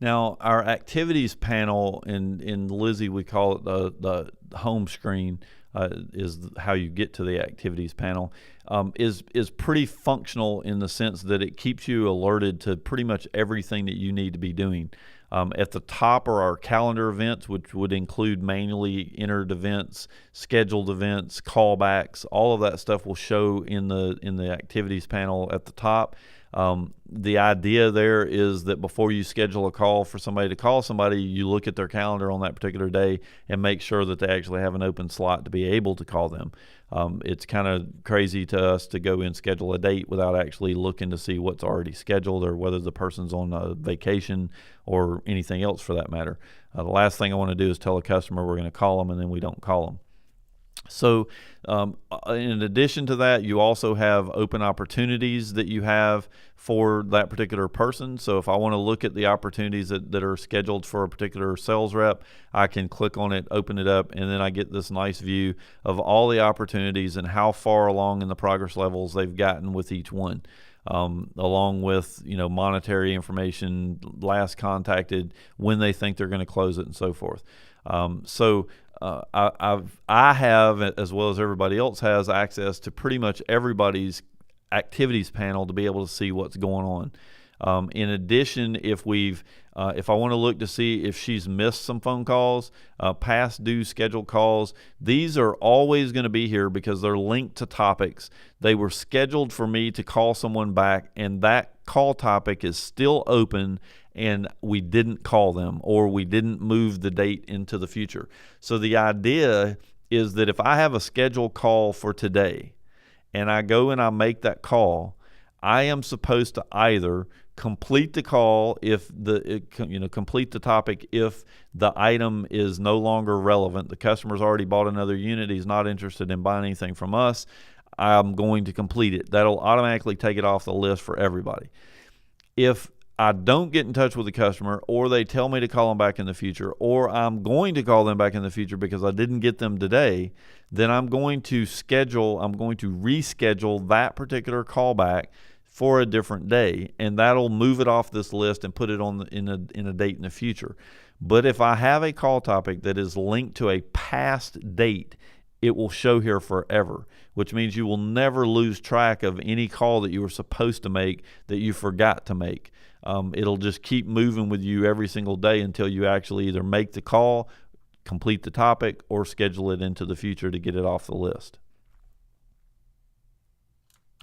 Now, our activities panel in Lizzie, we call it the home screen, is how you get to the activities panel, is pretty functional in the sense that it keeps you alerted to pretty much everything that you need to be doing. At the top are our calendar events, which would include manually entered events, scheduled events, callbacks. All of that stuff will show in the activities panel at the top. The idea there is that before you schedule a call for somebody to call somebody, you look at their calendar on that particular day and make sure that they actually have an open slot to be able to call them. It's kind of crazy to us to go and schedule a date without actually looking to see what's already scheduled or whether the person's on a vacation or anything else for that matter. The last thing I want to do is tell a customer we're going to call them and then we don't call them. So in addition to that, you also have open opportunities that you have for that particular person. So if I want to look at the opportunities that are scheduled for a particular sales rep, I can click on it, open it up, and then I get this nice view of all the opportunities and how far along in the progress levels they've gotten with each one. Along with monetary information, last contacted, when they think they're going to close it, and so forth. I have, as well as everybody else has, access to pretty much everybody's activities panel to be able to see what's going on. In addition, if I want to look to see if she's missed some phone calls, past due scheduled calls, these are always going to be here because they're linked to topics. They were scheduled for me to call someone back, and that call topic is still open, and we didn't call them or we didn't move the date into the future. So the idea is that if I have a scheduled call for today and I go and I make that call, I am supposed to either complete the call complete the topic if the item is no longer relevant. The customer's already bought another unit. He's not interested in buying anything from us. I'm going to complete it. That'll automatically take it off the list for everybody. If I don't get in touch with the customer, or they tell me to call them back in the future, or I'm going to call them back in the future because I didn't get them today, then I'm going to reschedule that particular callback for a different day, and that'll move it off this list and put it on in a date in the future. But if I have a call topic that is linked to a past date, it will show here forever, which means you will never lose track of any call that you were supposed to make that you forgot to make. It'll just keep moving with you every single day until you actually either make the call, complete the topic, or schedule it into the future to get it off the list.